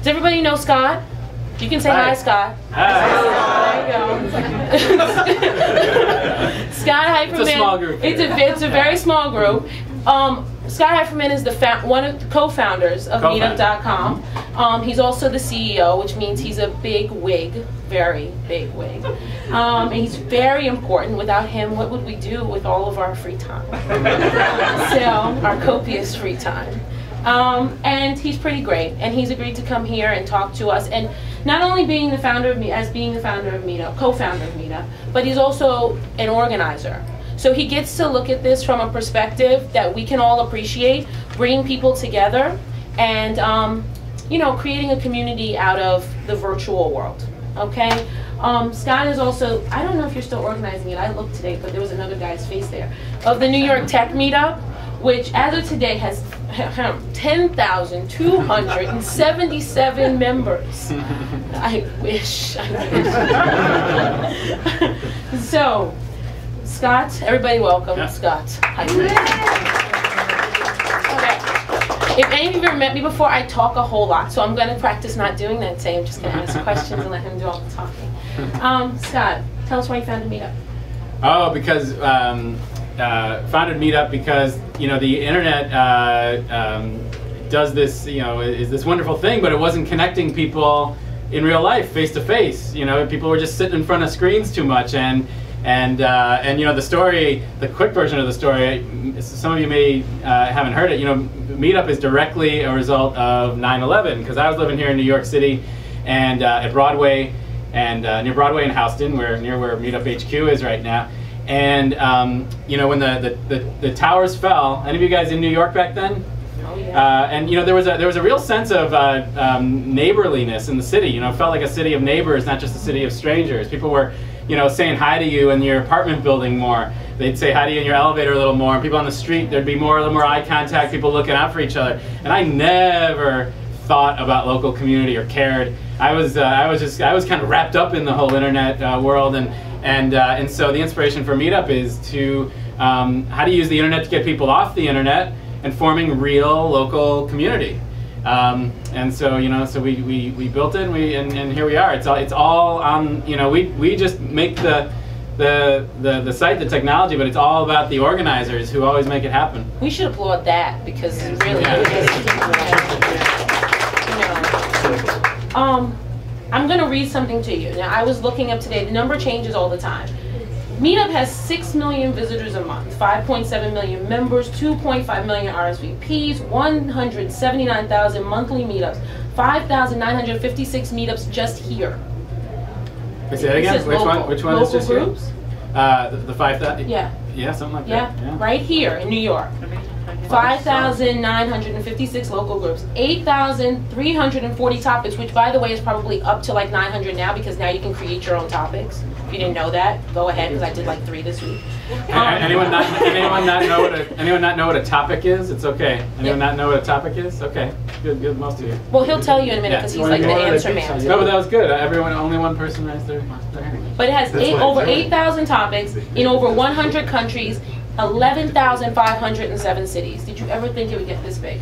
Does everybody know Scott? You can say hi, Scott. Hi. There you go. Scott Heiferman. It's a small group. It's a very small group. Scott Heiferman is one of the co-founders of Meetup.com. He's also the CEO, which means he's a big wig, very big wig. And he's very important. Without him, what would we do with all of our free time? So, our copious free time. And he's pretty great, and he's agreed to come here and talk to us. And not only being the founder of Meetup, co-founder of Meetup, but he's also an organizer. So he gets to look at this from a perspective that we can all appreciate, bringing people together, and you know, creating a community out of the virtual world. Okay. Scott is also, I don't know if you're still organizing it. I looked today, but there was another guy's face there, of the New York Tech Meetup, which as of today has 10,277 members. I wish. So, Scott, everybody welcome Scott. Okay. If any of you have ever met me before, I talk a whole lot, so I'm going to practice not doing that today. I'm just going to ask questions and let him do all the talking. Scott, tell us why you founded Meetup. Oh, because founded Meetup because, you know, the internet does this, you know, is this wonderful thing, but it wasn't connecting people in real life, face to face. You know, people were just sitting in front of screens too much, and you know, the story, the quick version of the story, some of you may haven't heard it. You know, Meetup is directly a result of 9/11, because I was living here in New York City, and at Broadway, and near Broadway in Houston, near where Meetup HQ is right now. And you know, when the towers fell, any of you guys in New York back then? Oh, yeah. And you know, there was a real sense of neighborliness in the city. You know, it felt like a city of neighbors, not just a city of strangers. People were, you know, saying hi to you in your apartment building more. They'd say hi to you in your elevator a little more. And people on the street, there'd be a little more eye contact, people looking out for each other. And I never thought about local community or cared. I was kind of wrapped up in the whole internet world, and so the inspiration for Meetup is to how to use the internet to get people off the internet and forming real local community. And so, you know, so we built it, and here we are. It's all on, you know, we just make the site, the technology, but it's all about the organizers who always make it happen. We should applaud that, because it really is. You know. I'm going to read something to you. Now, I was looking up today. The number changes all the time. Meetup has 6 million visitors a month, 5.7 million members, 2.5 million RSVPs, 179,000 monthly meetups, 5,956 meetups just here. Say that again? Which one is just groups? Here? The 5,000? Yeah. Yeah, something like that. Yeah, right here in New York. 5,956 local groups, 8,340 topics, which, by the way, is probably up to like 900 now, because now you can create your own topics. If you didn't know that, go ahead, because I did like 3 this week. Anyone not know what a topic is? It's okay. Anyone not know what a topic is? Okay, good, most of you. Well, he'll tell you in a minute, because he's like the answer man. No, but that was good. Only one person raised their hand. But it has over 8,000 topics in over 100 countries, 11,507 cities. Did you ever think it would get this big?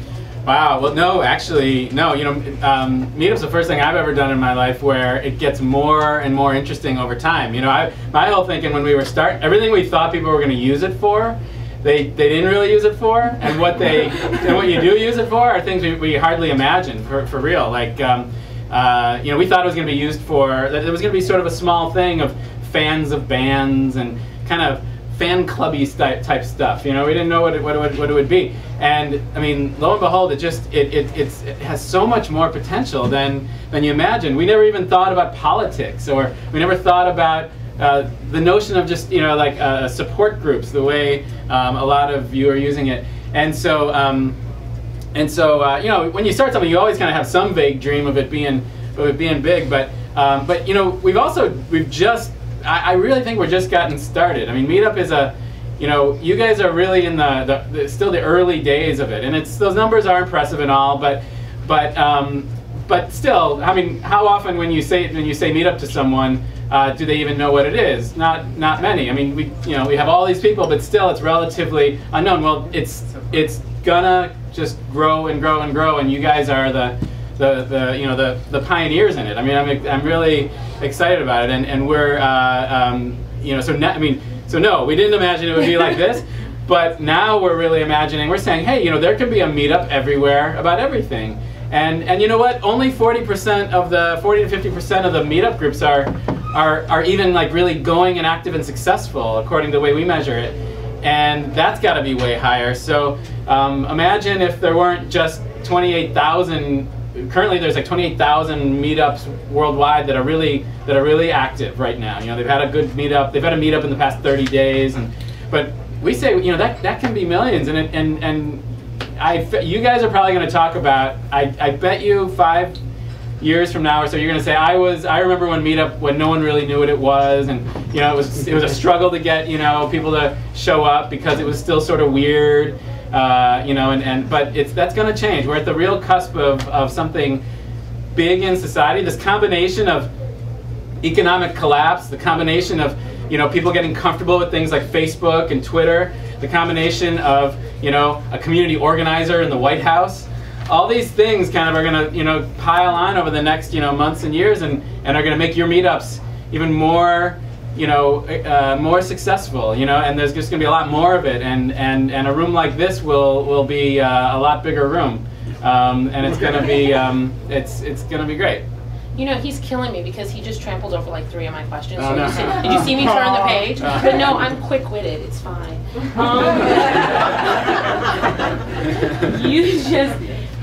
Wow. Well, no, actually, no. You know, Meetup's the first thing I've ever done in my life where it gets more and more interesting over time. You know, my whole thinking when we were starting, everything we thought people were going to use it for, they didn't really use it for, and what you do use it for are things we hardly imagined for real. Like, you know, we thought it was going to be used for, that it was going to be sort of a small thing of fans of bands and kind of fan clubby type stuff. You know, we didn't know what it would be. And I mean, lo and behold, it has so much more potential than you imagine. We never even thought about politics, or we never thought about the notion of just, you know, like support groups, the way a lot of you are using it. And so you know, when you start something, you always kind of have some vague dream of it being big. But you know, I really think we're just getting started. I mean, Meetup is you know, you guys are really in still the early days of it, and those numbers are impressive and all, but still, I mean, how often when you say Meetup to someone, do they even know what it is? Not many. I mean, we have all these people, but still, it's relatively unknown. Well, it's gonna just grow and grow and grow, and you guys are the the pioneers in it. I mean, I'm really excited about it, and we're so no, we didn't imagine it would be like this, but now we're really imagining. We're saying, hey, there can be a meetup everywhere about everything, and you know what? Only 40% of the 40 to 50% of the meetup groups are even like really going and active and successful according to the way we measure it, and that's got to be way higher. So imagine if there weren't just 28,000. Currently, there's like 28,000 meetups worldwide that are really active right now. They've had a good meetup. They've had a meetup in the past 30 days, but we say that can be millions. And you guys are probably going to talk about. I bet you 5 years from now or so, you're going to say, I remember when Meetup, when no one really knew what it was, and it was a struggle to get people to show up because it was still sort of weird. But that's going to change. We're at the real cusp of something big in society. This combination of economic collapse, the combination of people getting comfortable with things like Facebook and Twitter, the combination of a community organizer in the White House. All these things kind of are going to pile on over the next months and years, and are going to make your meetups even more more successful, and there's just going to be a lot more of it, and a room like this will be a lot bigger room, and it's going to be it's going to be great. He's killing me because he just trampled over like 3 of my questions. Oh, no. Did you see me turn the page? But no, I'm quick-witted. It's fine.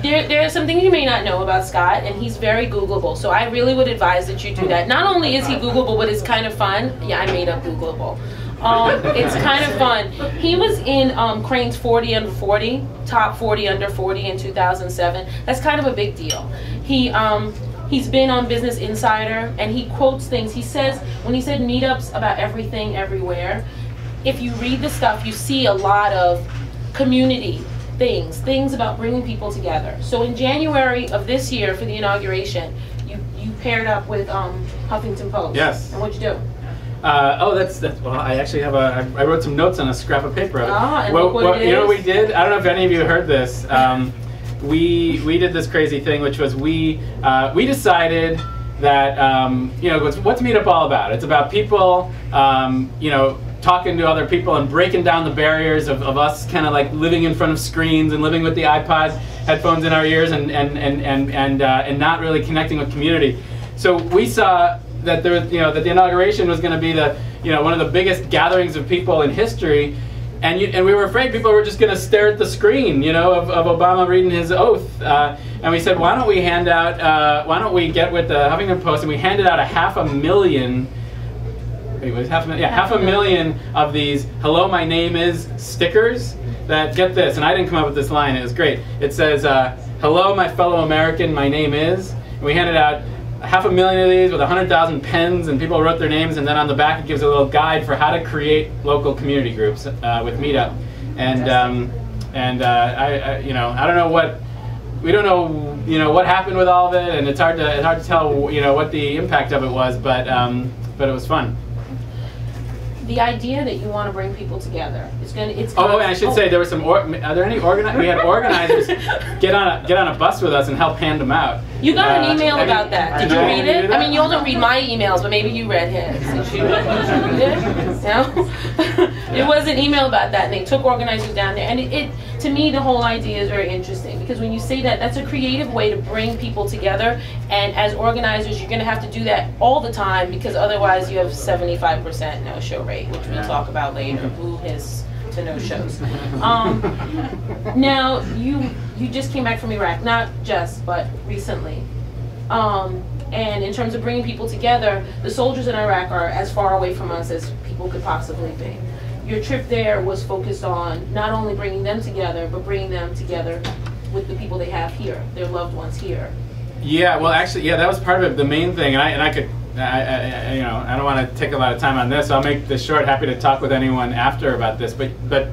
There are some things you may not know about Scott, and he's very Googleable. So I really would advise that you do that. Not only is he Googleable, but it's kind of fun. Yeah, I made up Googleable. It's kind of fun. He was in Crane's 40 under 40, top 40 under 40 in 2007. That's kind of a big deal. He's been on Business Insider, and he quotes things. He says, when he said meetups about everything, everywhere, if you read the stuff, you see a lot of community things about bringing people together. So in January of this year, for the inauguration, you paired up with Huffington Post. Yes. And what'd you do? Well, I actually have I wrote some notes on a scrap of paper. And look what it is. You know what we did? I don't know if any of you heard this. We did this crazy thing, which was we decided that what's Meetup all about? It's about people talking to other people and breaking down the barriers of us kind of like living in front of screens and living with the iPod headphones in our ears and not really connecting with community. So we saw that that the inauguration was going to be one of the biggest gatherings of people in history. And we were afraid people were just going to stare at the screen, of Obama reading his oath. And we said, why don't we get with the Huffington Post and we handed out 500,000, half a million of these "Hello, my name is" stickers. That, get this, and I didn't come up with this line. It was great. It says, "Hello, my fellow American, my name is." And we handed out 500,000 of these with 100,000 pens, and people wrote their names, and then on the back it gives a little guide for how to create local community groups with Meetup. And I don't know what what happened with all of it, and it's hard to tell what the impact of it was, but it was fun. The idea that you want to bring people together is going to. And I should say there were some. Are there any we had organizers get on a bus with us and help hand them out. You got an email about that. Did you read it? I mean, you all don't read my emails, but maybe you read his. Did you read it? No. It was an email about that, and they took organizers down there. And to me, the whole idea is very interesting because when you say that, that's a creative way to bring people together. And as organizers, you're going to have to do that all the time because otherwise you have 75% no-show rate, which we'll talk about later. Boo hiss to no-shows. Now, you just came back from Iraq, not just, but recently. And in terms of bringing people together, the soldiers in Iraq are as far away from us as people could possibly be. Your trip there was focused on not only bringing them together, but bringing them together with the people they have here, their loved ones here. Yeah, well, actually, that was part of it, the main thing, and I don't want to take a lot of time on this, so I'll make this short. Happy to talk with anyone after about this, but